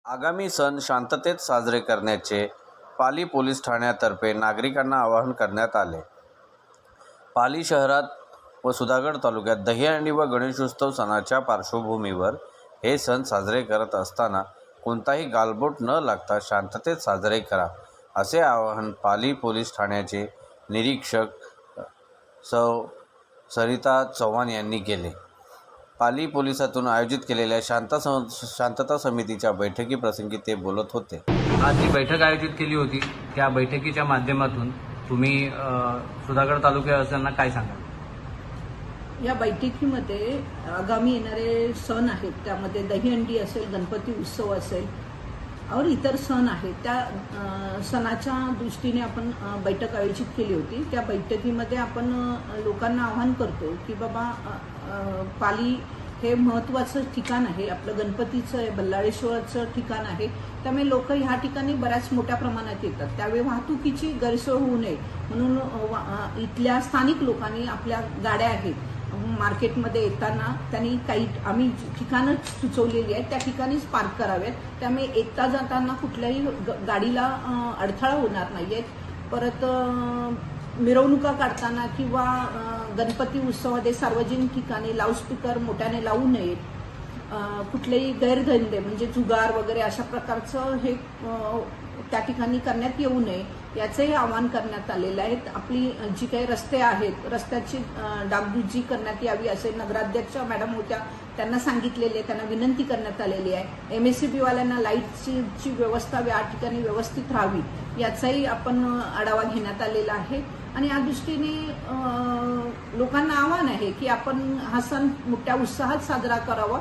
आगामी सण शांततेत साजरे करण्याचे पाली पोलीस ठाण्यातर्फे नागरिकांना आवाहन करण्यात आले। पाली शहरात व सुधागड तालुक्यात दहीहंडी व गणेशोत्सव सणाच्या पार्श्वभूमीवर हे सण साजरे करत असताना कोणताही गालबोट न लागता शांततेत साजरे करा, असे आवाहन पाली पोलीस ठाण्याचे निरीक्षक सौ सरिता चव्हाण यांनी केले। पाली पोलिसातून आयोजित केलेल्या शांतता समितीच्या बैठकीप्रसंगी ते बोलत होते। आज जी बैठक आयोजित केली होती त्या बैठकीच्या माध्यमातून तुम्ही सुधागड तालुक्यावासियांना काय सांगाल? या बैठकीमध्ये आगामी येणारे सण आहेत, त्यामध्ये दहीहंडी असेल, गणपती उत्सव असेल और इतर सण आहेत, त्या सणाच्या दृष्टीने आपण बैठक आयोजित केली होती। त्या बैठकीमध्ये आपण लोकांना आवाहन करतो की बाबा पाली हे महत्त्वाचं ठिकाण आहे, आपलं गणपतीचं बल्लाळेश्वरचं ठिकाण आहे, त्यामुळे लोक ह्या ठिकाणी बऱ्याच मोठ्या प्रमाणात येतात। त्यावेळी वाहतुकीची गैरसोय होऊ नये म्हणून इथल्या स्थानिक लोकांनी आपल्या गाड्या आहेत मार्केटमध्ये येताना त्यांनी काही आम्ही ठिकाणं सुचवलेली आहेत, त्या ठिकाणीच पार्क कराव्यात। त्यामुळे येता जाताना कुठल्याही गाडीला अडथळा होणार नाहीये। परत मिरवणुका काढताना किंवा गणपती उत्सवामध्ये सार्वजनिक ठिकाणी लाऊडस्पीकर मोठ्याने लावू नयेत, कुठलेही गैरधंदे म्हणजे जुगार वगैरे अशा प्रकारचं हे त्या ठिकाणी करण्यात येऊ नये, याचंही आवाहन करण्यात आलेलं आहे। आपली जी काही रस्ते आहेत, रस्त्याची डागडुजी करण्यात यावी असे नगराध्यक्ष मॅडम होत्या, त्यांना सांगितलेले, त्यांना विनंती करण्यात आलेली आहे। MSCB वाल्यांना लाईटची व्यवस्था या ठिकाणी व्यवस्थित राहावी याचाही आपण आढावा घेण्यात आलेला आहे। आणि या दृष्टीने लोकांना आव्हान आहे की आपण हा सण मोठ्या उत्साहात साजरा करावा।